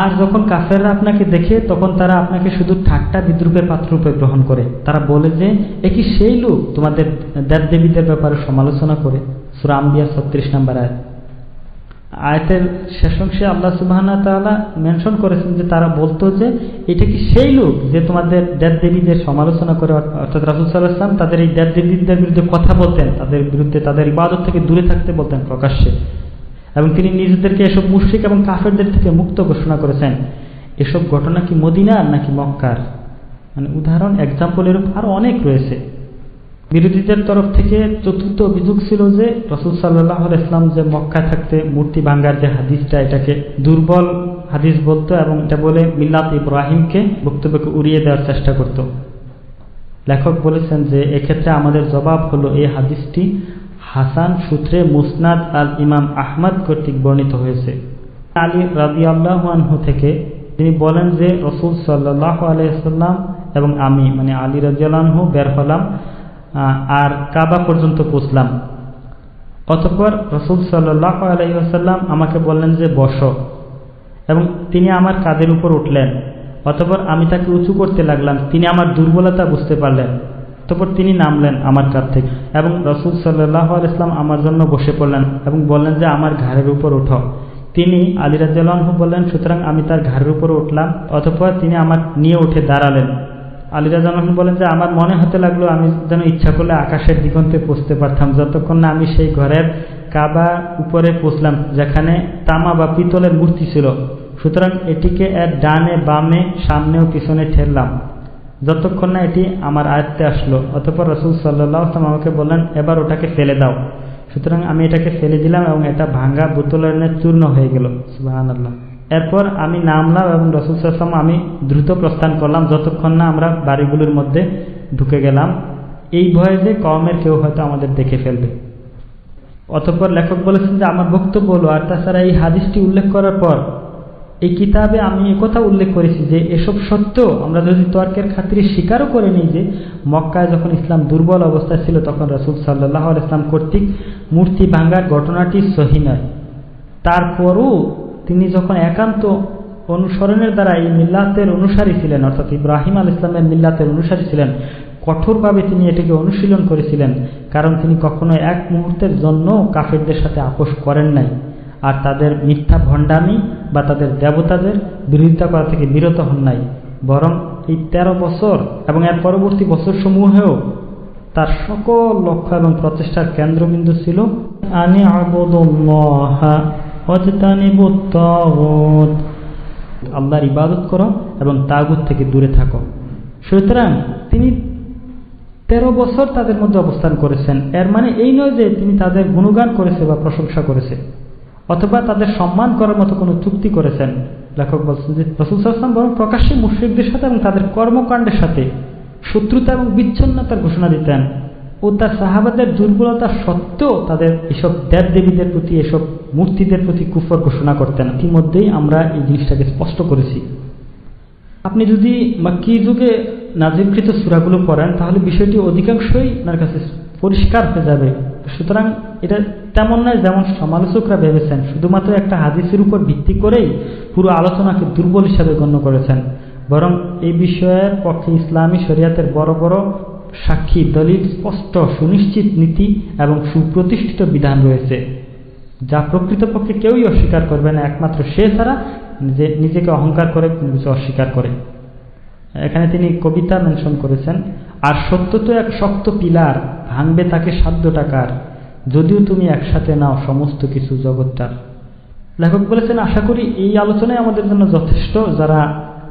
আর যখন কাফেররা আপনাকে দেখে তখন তারা আপনাকে শুধু ঠাট্টা বিদ্রুপের পাত্ররূপে গ্রহণ করে। তারা বলে যে এ কি সেই লোক তোমাদের দেবদেবীদের ব্যাপারে সমালোচনা করে। সূরা আম্বিয়া 36 নম্বর আয়াত। আয়াতের শেষ অংশে আল্লাহ সুবহানাহু ওয়া তাআলা মেনশন করেছেন যে তারা বলতো যে এটা কি সেই লোক যে তোমাদের দেবদেবীদের সমালোচনা করে। অর্থাৎ রাসূল সাল্লাল্লাহু আলাইহি ওয়াসাল্লাম তাদের এই দেবদেবীদের বিরুদ্ধে কথা বলতেন, তাদের বিরুদ্ধে তাদের ইবাদত থেকে দূরে থাকতে বলতেন প্রকাশ্যে, এবং তিনি নিজেদেরকে এসব মুশরিক এবং কাফেরদের থেকে মুক্ত ঘোষণা করেছেন। এসব ঘটনা কি মদিনার নাকি মক্কার? মানে উদাহরণ, এক্সাম্পল এরূপ আরো অনেক রয়েছে। বিরোধীদের তরফ থেকে চতুর্থ অভিযোগ ছিল যে রাসূল সাল্লাল্লাহু আলাইহি ওয়াসাল্লাম যে মক্কায় থাকতে মূর্তি ভাঙার যে হাদিসটা, এটাকে দুর্বল হাদিস বলতো এবং এটা বলে মিল্লাত ইব্রাহিমকে বক্তব্যকে উড়িয়ে দেওয়ার চেষ্টা করত। লেখক বলেছেন যে এক্ষেত্রে আমাদের জবাব হলো এই হাদিসটি হাসান সূত্রে মুসনাদ আল ইমাম আহমদ কর্তৃক বর্ণিত হয়েছে। আলী রাদিয়াল্লাহু আনহু থেকে তিনি বলেন যে রাসূল সাল্লাল্লাহু আলাইহি ওয়াসাল্লাম এবং আমি, মানে আলী রাদিয়াল্লাহু আনহু, বের হলাম আর কাবা পর্যন্ত পৌঁছলাম। অতঃপর রাসূল সাল্লাল্লাহু আলাইহি ওয়াসাল্লাম আমাকে বললেন যে বসো, এবং তিনি আমার কাঁধের উপর উঠলেন। অতঃপর আমি তাকে উঁচু করতে লাগলাম। তিনি আমার দুর্বলতা বুঝতে পারলেন। অতঃপর তিনি নামলেন আমার কাছ থেকে এবং রাসূল সাল্লাল্লাহু আলাইহি ওয়াসাল্লাম আমার জন্য বসে পড়লেন এবং বললেন যে আমার ঘাড়ের উপর ওঠো। তিনি, আলী রাদিয়াল্লাহু আনহু, বললেন, সুতরাং আমি তার ঘাড়ের উপর উঠলাম। অতঃপর তিনি আমার নিয়ে উঠে দাঁড়ালেন। আলী রাদিয়াল্লাহু আনহু বলেন যে আমার মনে হতে লাগলো আমি যেন ইচ্ছা করলে আকাশের দিগন্তে পৌঁছতে পারতাম, যতক্ষণ না আমি সেই ঘরের কাবা উপরে পৌঁছলাম যেখানে তামা বা পিতলের মূর্তি ছিল। সুতরাং এটিকে এর ডানে বামে সামনে ও পিছনে ঠেললাম যতক্ষণ না এটি আমার আয়ত্তে আসলো। অতঃপর রাসূল সাল্লাল্লাহু আলাইহি ওয়াসাল্লাম আমাকে বললেন, এবার ওটাকে ফেলে দাও। সুতরাং আমি এটাকে ফেলে দিলাম এবং এটা ভাঙা বোতলের ন্যায় চূর্ণ হয়ে গেল। সুবহানাল্লাহ। এরপর আমি নামলাম এবং রাসূল সাল্লাল্লাহু আলাইহি ওয়াসাল্লাম আমি দ্রুত প্রস্থান করলাম যতক্ষণ না আমরা বাড়িগুলোর মধ্যে ঢুকে গেলাম, এই ভয়ে যে কওমের কেউ হয়তো আমাদের দেখে ফেলবে। অতঃপর লেখক বলেছেন যে আমার বক্তব্য হলো, আর তাছাড়া এই হাদিসটি উল্লেখ করার পর এই কিতাবে আমি একথা উল্লেখ করেছি যে এসব সত্ত্বেও আমরা যদি তর্কের খাতিরে স্বীকারও করে নিই যে মক্কায় যখন ইসলাম দুর্বল অবস্থায় ছিল তখন রাসূল সাল্লাল্লাহু আলাইহি ওয়াসাল্লাম কর্তৃক মূর্তি ভাঙার ঘটনাটি সহিহ নয়, তারপরও তিনি যখন একান্ত অনুসরণের দ্বারা এই মিল্লাতের অনুসারী ছিলেন, অর্থাৎ ইব্রাহিম আলাইহিস সালামের মিল্লাতের অনুসারী ছিলেন, কঠোরভাবে তিনি এটিকে অনুশীলন করেছিলেন, কারণ তিনি কখনো এক মুহূর্তের জন্য কাফেরদের সাথে আপোষ করেন নাই আর তাদের মিথ্যা ভণ্ডামি বা তাদের দেবতাদের বিরোধিতা করা থেকে বিরত হন নাই, বরং এই 13 বছর এবং এর পরবর্তী বছরসমূহেও তার সকল লক্ষ্য এবং প্রচেষ্টার কেন্দ্রবিন্দু ছিল আনি আবুদুল্লাহ ওয়াজতানিবুত তাগুত, আল্লাহর ইবাদত করো এবং তাগুত থেকে দূরে থাকো। সুতরাং তিনি 13 বছর তাদের মধ্যে অবস্থান করেছেন। এর মানে এই নয় যে তিনি তাদের গুণগান করেছে বা প্রশংসা করেছে অথবা তাদের সম্মান করার মতো কোনো চুক্তি করেছেন। লেখক বলছেন যে রাসূল সাল্লাল্লাহু আলাইহি ওয়াসাল্লাম বরং প্রকাশ্যে মুশরিকদের সাথে এবং তাদের কর্মকাণ্ডের সাথে শত্রুতা এবং বিচ্ছিন্নতার ঘোষণা দিতেন ও তার সাহাবাদের দুর্বলতা সত্ত্বেও তাদের এসব দেবদেবীদের প্রতি, এসব মূর্তিদের প্রতি কুফর ঘোষণা করতেন। ইতিমধ্যেই আমরা এই জিনিসটাকে স্পষ্ট করেছি। আপনি যদি মাক্কি যুগে নাজিলকৃত সূরাগুলো পড়েন তাহলে বিষয়টি অধিকাংশই আপনার কাছে পরিষ্কার হয়ে যাবে। সুতরাং এটা তেমন নয় যেমন সমালোচকরা ভেবেছেন, শুধুমাত্র একটা হাদিসের উপর ভিত্তি করেই পুরো আলোচনাকে দুর্বল হিসাবে গণ্য করেছেন, বরং এই বিষয়ের পক্ষে ইসলামী শরিয়াতের বড় বড় সাক্ষী, দলিল, স্পষ্ট সুনিশ্চিত নীতি এবং সুপ্রতিষ্ঠিত বিধান রয়েছে যা প্রকৃতপক্ষে কেউই অস্বীকার করবে না, একমাত্র সে ছাড়া যে নিজেকে অহংকার করে কোনো কিছু অস্বীকার করে। এখানে তিনি কবিতা মেনশন করেছেন, আর সত্য তো এক শক্ত পিলার, ভাঙবে তাকে সাধ্য টাকার, যদিও তুমি একসাথে নাও সমস্ত কিছু জগৎটার। লেখক বলেছেন, আশা করি এই আলোচনায় আমাদের জন্য যথেষ্ট যারা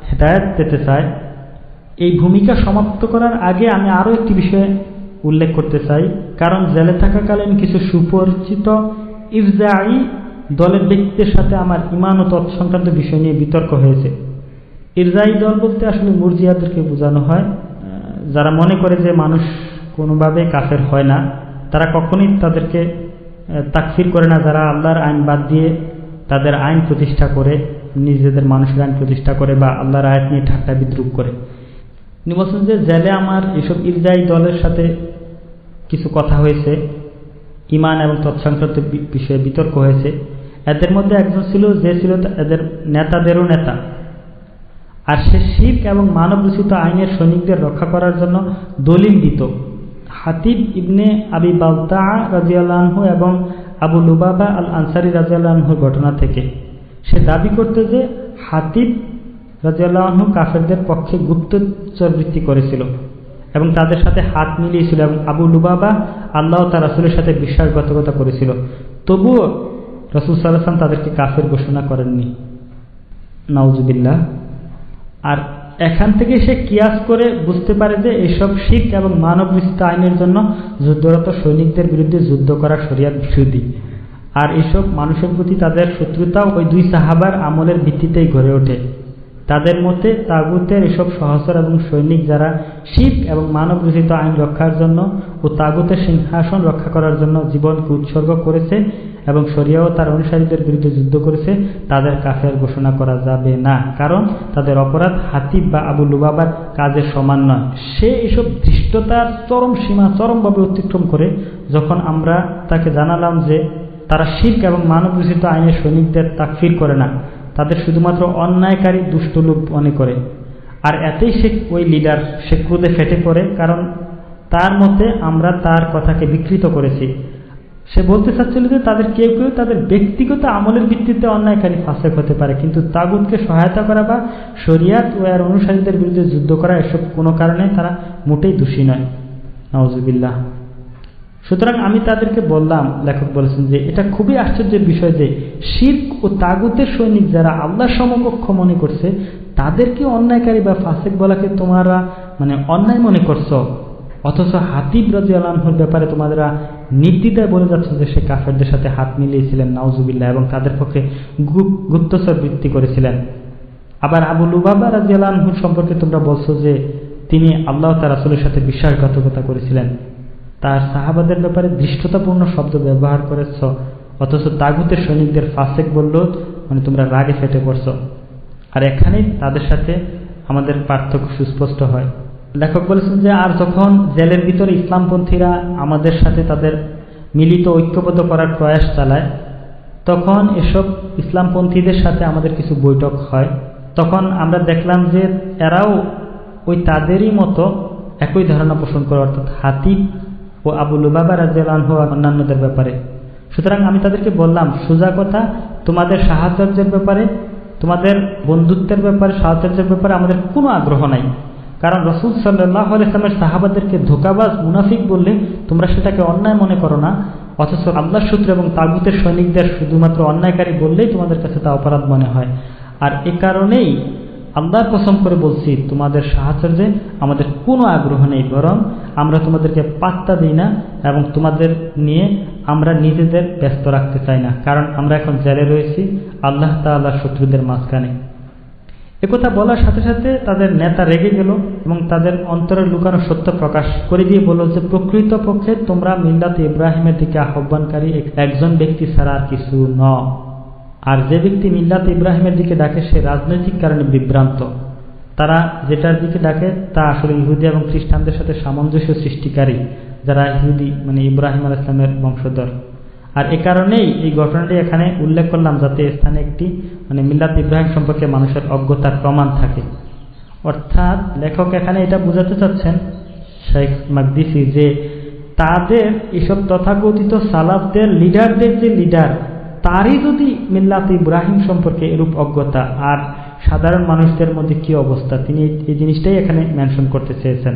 হেদায়েত পেতে চায়। এই ভূমিকা সমাপ্ত করার আগে আমি আরও একটি বিষয় উল্লেখ করতে চাই, কারণ জেলে থাকাকালীন কিছু সুপরিচিত ইফজাই দলের ব্যক্তিদের সাথে আমার ঈমান ও তৎসংক্রান্ত বিষয় নিয়ে বিতর্ক হয়েছে। ইরজাই দল বলতে আসলে মুরজিয়াদেরকে বোঝানো হয়, যারা মনে করে যে মানুষ কোনোভাবে কাফের হয় না। তারা কখনোই তাদেরকে তাকফির করে না যারা আল্লাহর আইন বাদ দিয়ে তাদের আইন প্রতিষ্ঠা করে, নিজেদের মানুষের আইন প্রতিষ্ঠা করে বা আল্লাহর আয়াত নিয়ে ঠাট্টা বিদ্রুপ করে। তিনি বলছেন যে জেলে আমার এসব ইরজাই দলের সাথে কিছু কথা হয়েছে, ঈমান এবং তৎসংক্রান্ত বিষয়ে বিতর্ক হয়েছে। এদের মধ্যে একজন ছিল যে ছিল এদের নেতাদেরও নেতা, আর সে শিরক এবং মানব রচিত আইনের সৈনিকদের রক্ষা করার জন্য দলিল দিত হাতিব ইবনে আবি বালতাআ রাদিয়াল্লাহু আনহু এবং আবু লুবাবা আল আনসারী রাদিয়াল্লাহু আনহুর ঘটনা থেকে। সে দাবি করত যে হাতিব রাদিয়াল্লাহু আনহু কাফেরদের পক্ষে গুপ্তচরবৃত্তি করেছিল এবং তাদের সাথে হাত মিলিয়েছিল, এবং আবু লুবাবা আল্লাহ ও তার রাসূলের সাথে বিশ্বাসঘাতকতা করেছিল। তবুও রাসূল সাল্লাল্লাহু আলাইহি ওয়াসাল্লাম তাদেরকে কাফের ঘোষণা করেননি, নাউজুবিল্লাহ। আর এখান থেকে সে কিয়াস করে বুঝতে পারে যে এইসব শিরক এবং মানব রচিত আইনের জন্য যুদ্ধরত সৈনিকদের বিরুদ্ধে যুদ্ধ করা শরিয়াত বিরোধী, আর এইসব মানুষের প্রতি তাদের শত্রুতাও ওই দুই সাহাবার আমলের ভিত্তিতেই গড়ে ওঠে। তাদের মতে তাগুতের এসব সহচর এবং সৈনিক যারা শিরক এবং মানব রচিত আইন রক্ষার জন্য ও তাগুতের সিংহাসন রক্ষা করার জন্য জীবনকে উৎসর্গ করেছে এবং শরিয়া ও তার অনুসারীদের বিরুদ্ধে যুদ্ধ করেছে, তাদের কাফের ঘোষণা করা যাবে না, কারণ তাদের অপরাধ হাতিব বা আবু লুবাবার কাজের সমান নয়। সে এসব ধৃষ্টতার চরম সীমা চরমভাবে অতিক্রম করে যখন আমরা তাকে জানালাম যে তারা শিরক এবং মানব রচিত আইনের সৈনিকদের তাকফির করে না, তাদের শুধুমাত্র অন্যায়কারী দুষ্ট লোক মনে করে, আর এতেই সে ওই লিডার সে ক্রোধে ফেটে পড়ে, কারণ তার মতে আমরা তার কথাকে বিকৃত করেছি। সে বলতে চাচ্ছিল যে তাদের কেউ কেউ তাদের ব্যক্তিগত আমলের ভিত্তিতে অন্যায়কারী ফাসেক হতে পারে, কিন্তু তাগুতকে সহায়তা করা বা শরিয়াত ও এর অনুসারীদের বিরুদ্ধে যুদ্ধ করা এসব কোনো কারণে তারা মোটেই দোষী নয়, নাউজুবিল্লাহ। সুতরাং আমি তাদেরকে বললাম, লেখক বলেছেন যে এটা খুবই আশ্চর্যের বিষয় যে শিরক ও তাগুতের সৈনিক যারা আল্লাহর সমকক্ষ মনে করছে তাদেরকে অন্যায়কারী বা ফাসেক বলাকে তোমরা অন্যায় মনে করছো, অথচ হাতিব রাদিয়াল্লাহু আনহুর ব্যাপারে তোমরা নির্দ্বিধায় বলে যাচ্ছ যে সে কাফেরদের সাথে হাত মিলিয়েছিলেন, নাউজুবিল্লাহ, এবং তাদের পক্ষে গুপ্তচর বৃত্তি করেছিলেন। আবার আবু লুবাবা রাদিয়াল্লাহু আনহুর সম্পর্কে তোমরা বলছো যে তিনি আল্লাহ ও তার রাসূলের সাথে বিশ্বাসঘাতকতা করেছিলেন। তার সাহাবাদের ব্যাপারে ধৃষ্টতাপূর্ণ শব্দ ব্যবহার করেছ, অথচ তাগুতের সৈনিকদের ফাসেক বললেও তোমরা রাগে ফেটে পড়ছ। আর এখানেই তাদের সাথে আমাদের পার্থক্য সুস্পষ্ট হয়। লেখক বলেছেন যে আর যখন জেলের ভিতরে ইসলামপন্থীরা আমাদের সাথে তাদের মিলিত ঐক্যবদ্ধ করার প্রয়াস চালায়, তখন এসব ইসলামপন্থীদের সাথে আমাদের কিছু বৈঠক হয়। তখন আমরা দেখলাম যে এরাও ওই তাদেরই মতো একই ধারণা পোষণ করে, অর্থাৎ হাতিব ও আবু লুবাবা রাদিয়াল্লাহু আনহু অন্যান্যদের ব্যাপারে। সুতরাং আমি তাদেরকে বললাম, সোজা কথা, তোমাদের সাহচর্যের ব্যাপারে, তোমাদের বন্ধুত্বের ব্যাপারে, সাহচর্যের ব্যাপারে আমাদের কোনো আগ্রহ নাই, কারণ রাসূল সাল্লাল্লাহু আলাইহি ওয়াসাল্লামের সাহাবাদেরকে ধোঁকাবাজ মুনাফিক বললে তোমরা সেটাকে অন্যায় মনে করো না, অথচ আল্লাহর শত্রু এবং তাগুতের সৈনিকদের শুধুমাত্র অন্যায়কারী বললেই তোমাদের কাছে তা অপরাধ মনে হয়। আর এ কারণেই আল্লাহর কসম করে বলছি, তোমাদের সাহচর্যে আমাদের কোনো আগ্রহ নেই, বরং আমরা তোমাদেরকে পাত্তা দিই না এবং তোমাদের নিয়ে আমরা নিজেদের ব্যস্ত রাখতে চাই না, কারণ আমরা এখন জেলে রয়েছি আল্লাহ তাআলার শত্রুদের মাঝখানে। একথা বলার সাথে সাথে তাদের নেতা রেগে গেল এবং তাদের অন্তরের লুকানো সত্য প্রকাশ করে দিয়ে বলল যে প্রকৃতপক্ষে তোমরা মিল্লাত ইব্রাহিমের দিকে আহ্বানকারী একজন ব্যক্তি ছাড়া আর কিছু নও, আর যে ব্যক্তি মিল্লাত ইব্রাহিমের দিকে ডাকে সে রাজনৈতিক কারণে বিভ্রান্ত। তারা যেটার দিকে ডাকে তা আসলে ইহুদি এবং খ্রিস্টানদের সাথে সামঞ্জস্য সৃষ্টিকারী, যারা ইহুদি ইব্রাহিম আলাইহিস সালামের বংশধর। আর এ কারণেই এই ঘটনাটি এখানে উল্লেখ করলাম, যাতে স্থানে একটি মিল্লাত ইব্রাহিম সম্পর্কে মানুষের অজ্ঞতার প্রমাণ থাকে। অর্থাৎ লেখক এখানে এটা বোঝাতে চাচ্ছেন, শেখ মাকদিসি, যে তাদের এসব তথাকথিত সালাফদের লিডারদের যে লিডার, তারই যদি মিল্লাত ইব্রাহিম সম্পর্কে এরূপ অজ্ঞতা, আর সাধারণ মানুষদের মধ্যে কি অবস্থা, তিনি এই জিনিসটাই এখানে মেনশন করতে চেয়েছেন।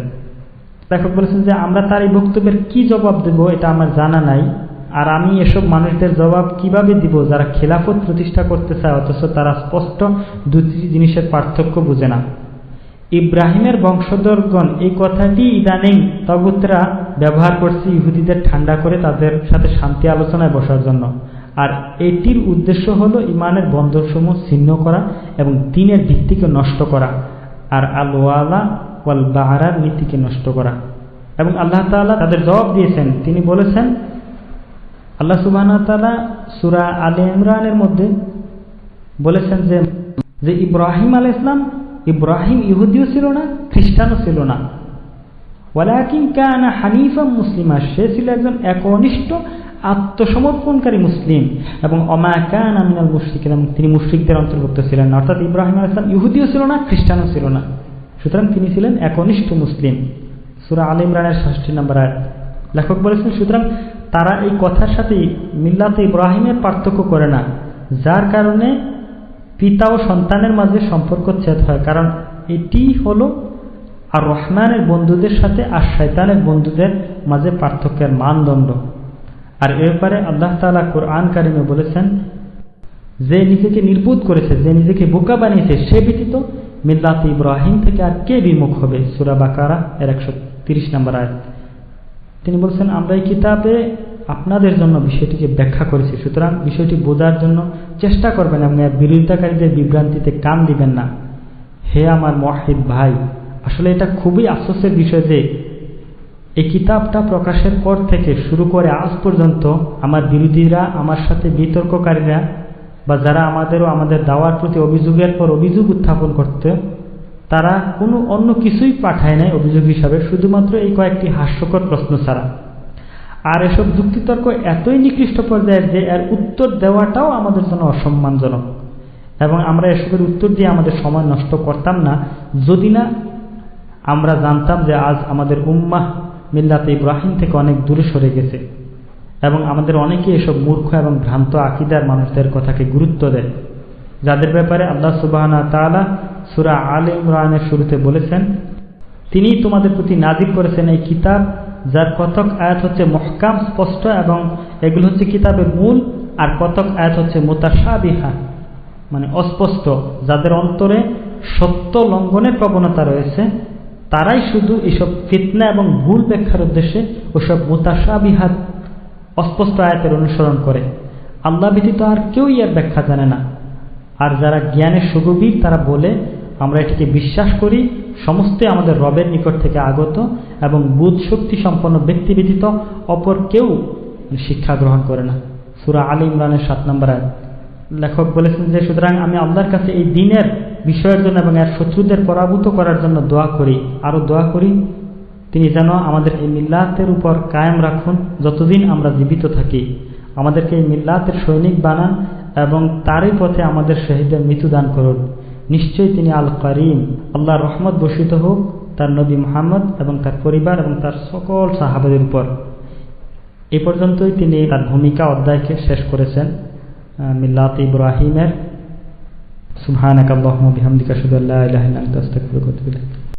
লেখক বলেছেন যে আমরা তার এই বক্তব্যের কি জবাব দেব এটা আমার জানা নাই, আর আমি এসব মানুষদের জবাব কিভাবে দিব যারা খেলাফত প্রতিষ্ঠা করতে চায় অথচ তারা স্পষ্ট দুটি জিনিসের পার্থক্য বুঝে না। ইব্রাহিমের বংশধরগণ এই কথাটি ইদানিং তাগুতরা ব্যবহার করছে ইহুদিদের ঠান্ডা করে তাদের সাথে শান্তি আলোচনায় বসার জন্য, আর এটির উদ্দেশ্য হলো ইমানের বন্ধনসমূহ ছিন্ন করা এবং দ্বীনের ভিত্তিকে নষ্ট করা, আর আল ওয়ালা ওয়াল বারার নীতিকে নষ্ট করা। এবং আল্লাহ তাআলা তাদের জবাব দিয়েছেন, তিনি বলেছেন, আল্লাহ সুবহানাহু ওয়া তাআলা সূরা আলে ইমরানের মধ্যে বলেছেন যে ইব্রাহিম আলাইহিস সালাম, ইব্রাহিম ইহুদিও ছিল না, খ্রিস্টানও ছিল না। ওয়ালাকিন কানা হানিফাম মুসলিমা, সে ছিল একজন একনিষ্ঠ আত্মসমর্পণকারী মুসলিম, এবং অমা কানা মিনাল মুশরিকিন, এবং তিনি মুশরিকদের অন্তর্ভুক্ত ছিলেন না। অর্থাৎ ইব্রাহিম আলাইহিস সালাম ইহুদিও ছিল না, খ্রিস্টানও ছিল না, সুতরাং তিনি ছিলেন একনিষ্ঠ মুসলিম। সূরা আলে ইমরানের ৬৬ নম্বর আয়াত। লেখক বলেছেন, সুতরাং তারা এই কথার সাথে মিল্লাতে ইব্রাহিমের পার্থক্য করে না, যার কারণে পিতা ও সন্তানের মাঝে সম্পর্ক ছেদ হয়, কারণ এটি হলো আর রহমানের বন্ধুদের সাথে আর শয়তানের বন্ধুদের মাঝে পার্থক্যের মানদণ্ড। আর এ ব্যাপারে আল্লাহ তাআলা কোরআন কারিমে বলেছেন, যে নিজেকে নির্বোধ করেছে, যে নিজেকে বোকা বানিয়েছে, সে ব্যতীত মিল্লাতে ইব্রাহিম থেকে আর কে বিমুখ হবে। সূরা বাকারা এর ১৩০ নম্বর আয়াত। তিনি বলছেন, আমরা এই কিতাবে আপনাদের জন্য বিষয়টিকে ব্যাখ্যা করেছি, সুতরাং বিষয়টি বোঝার জন্য চেষ্টা করবেন এবং এর বিরোধিতাকারীদের বিভ্রান্তিতে কান দিবেন না। হে আমার মুওয়াহ্হিদ ভাই, আসলে এটা খুবই আফসোসের বিষয় যে এই কিতাবটা প্রকাশের পর থেকে শুরু করে আজ পর্যন্ত আমার বিরোধীরা, আমার সাথে বিতর্ককারীরা, বা যারা আমাদের দাওয়ার প্রতি অভিযোগের পর অভিযোগ উত্থাপন করতে, তারা কোনো অন্য কিছুই পাঠায় নাই অভিযোগ হিসাবে, শুধুমাত্র এই কয়েকটি হাস্যকর প্রশ্ন ছাড়া। আর এসব যুক্তিতর্ক এতই নিকৃষ্ট পর্যায়ের যে এর উত্তর দেওয়াটাও আমাদের জন্য অসম্মানজনক, এবং আমরা এসবের উত্তর দিয়ে আমাদের সময় নষ্ট করতাম না যদি না আমরা জানতাম যে আজ আমাদের উম্মাহ মিল্লাতে ইব্রাহিম থেকে অনেক দূরে সরে গেছে, এবং আমাদের অনেকেই এসব মূর্খ এবং ভ্রান্ত আকীদার মানুষদের কথাকে গুরুত্ব দেয়, যাদের ব্যাপারে আল্লাহ সুবহানাহু ওয়া তাআলা সূরা আলে ইমরানের শুরুতে বলেছেন, তিনি তোমাদের প্রতি নাযিল করেছেন এই কিতাব, যার কতক আয়াত হচ্ছে মুহকাম স্পষ্ট, এবং এগুলো হচ্ছে কিতাবের মূল, আর কতক আয়াত হচ্ছে মুতাশাবিহা মানে অস্পষ্ট, যাদের অন্তরে সত্য লঙ্ঘনের প্রবণতা রয়েছে, তারাই শুধু এসব ফিতনা এবং ভুল ব্যাখ্যার উদ্দেশ্যে ওসব মুতাশাবিহাত অস্পষ্ট আয়াতের অনুসরণ করে। আল্লাহ ব্যতীত আর কেউই এর ব্যাখ্যা জানে না। আর যারা জ্ঞানের সুগভীর, তারা বলে, আমরা এটিকে বিশ্বাস করি, সমস্ত আমাদের রবের নিকট থেকে আগত, এবং বুধ শক্তি সম্পন্ন ব্যক্তি ব্যতীত অপর কেউ শিক্ষা গ্রহণ করে না। সূরা আলে ইমরানের ৭ নম্বর আয়াত। লেখক বলেছেন যে, সুতরাং আমি আল্লাহর কাছে এই দ্বীনের বিষয়ের জন্য এবং এর শত্রুদের পরাভূত করার জন্য দোয়া করি, আরো দোয়া করি তিনি যেন আমাদের এই মিল্লাতের উপর কায়েম রাখুন যতদিন আমরা জীবিত থাকি, আমাদেরকে এই মিল্লাতের সৈনিক বানান, এবং তারই পথে আমাদের শহীদের মৃত্যু দান করুন। নিশ্চয়ই তিনি আল কারীম, আল্লাহর রহমত বর্ষিত হোক তার নবী মুহাম্মদ এবং তার পরিবার এবং তার সকল সাহাবাদের উপর। এই পর্যন্তই তিনি তার ভূমিকা অধ্যায়কে শেষ করেছেন মিল্লাতে ইব্রাহিমের। সুবহানাকাল্লাহুম্মা বিহামদিকা আশহাদু আল্লা ইলাহা ইল্লা আনতা আস্তাগফিরুকা ওয়া আতুবু ইলাইক।